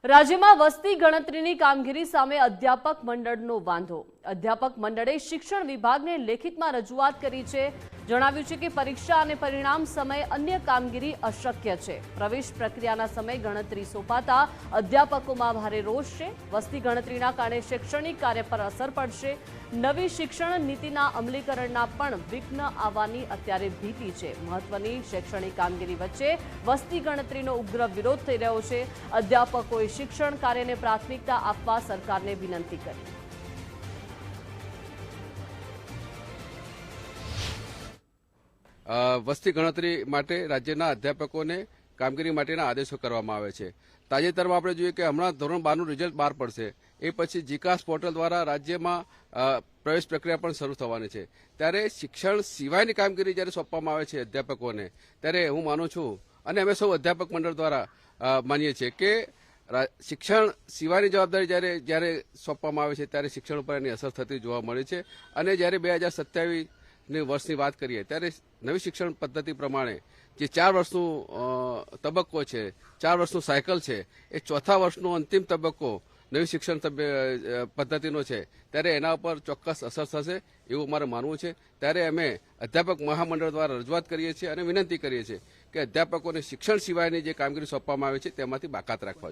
રાજ્યમાં વસ્તી ગણતરીની કામગીરી સામે અધ્યાપક મંડળનો વાંધો। અધ્યાપક મંડળે શિક્ષણ વિભાગને લેખિતમાં રજૂઆત કરી છે। જણાવ્યું છે કે પરીક્ષા અને પરિણામ સમયે અન્ય કામગીરી અશક્ય છે। પ્રવેશ પ્રક્રિયાના સમયે ગણતરી સોંપાતા અધ્યાપકોમાં ભારે રોષ છે। વસ્તી ગણતરીના કારણે શૈક્ષણિક કાર્ય પર અસર પડશે। નવી શિક્ષણ નીતિના અમલીકરણના પણ વિઘ્ન આવવાની અત્યારે ભીતિ છે। મહત્વની શૈક્ષણિક કામગીરી વચ્ચે વસ્તી ગણતરીનો ઉગ્ર વિરોધ થઈ રહ્યો છે। અધ્યાપકોએ શિક્ષણ કાર્યને પ્રાથમિકતા આપવા સરકારને વિનંતી કરી। વસ્તી ગણતરી માટે રાજ્યના અધ્યાપકોને કામગીરી માટેના આદેશો કરવામાં આવે છે। તાજેતરમાં આપણે જોઈએ કે હમણાં ધોરણ 12નું રિઝલ્ટ બહાર પડશે, એ પછી જીકાસ પોર્ટલ દ્વારા રાજ્યમાં પ્રવેશ પ્રક્રિયા પણ શરૂ થવાની છે। ત્યારે શિક્ષણ સિવાયની કામગીરી જ્યારે સોંપવામાં આવે છે અધ્યાપકોને, ત્યારે હું માનું છું અને અમે સૌ અધ્યાપક મંડળ દ્વારા માનીએ છીએ કે શિક્ષણ સિવાયની જવાબદારી જ્યારે સોંપવામાં આવે છે ત્યારે શિક્ષણ ઉપર એની અસર થતી જોવા મળે છે। અને જ્યારે 2027 વર્ષની વાત કરીએ ત્યારે નવી શિક્ષણ પદ્ધતિ પ્રમાણે જે 4 વર્ષનું તબક્કો છે, 4 વર્ષનું સાયકલ છે, એ ચોથા વર્ષનો અંતિમ તબક્કો નવી શિક્ષણ પદ્ધતિનો છે, ત્યારે એના ઉપર ચોક્કસ અસર થશે એવું અમારે માનવું છે। ત્યારે અમે અધ્યાપક મહામંડળ દ્વારા રજૂઆત કરીએ છીએ અને વિનંતી કરીએ છીએ કે અધ્યાપકોને શિક્ષણ સિવાયની જે કામગીરી સોંપવામાં આવે છે તેમાંથી બાકાત રાખવા જોઈએ।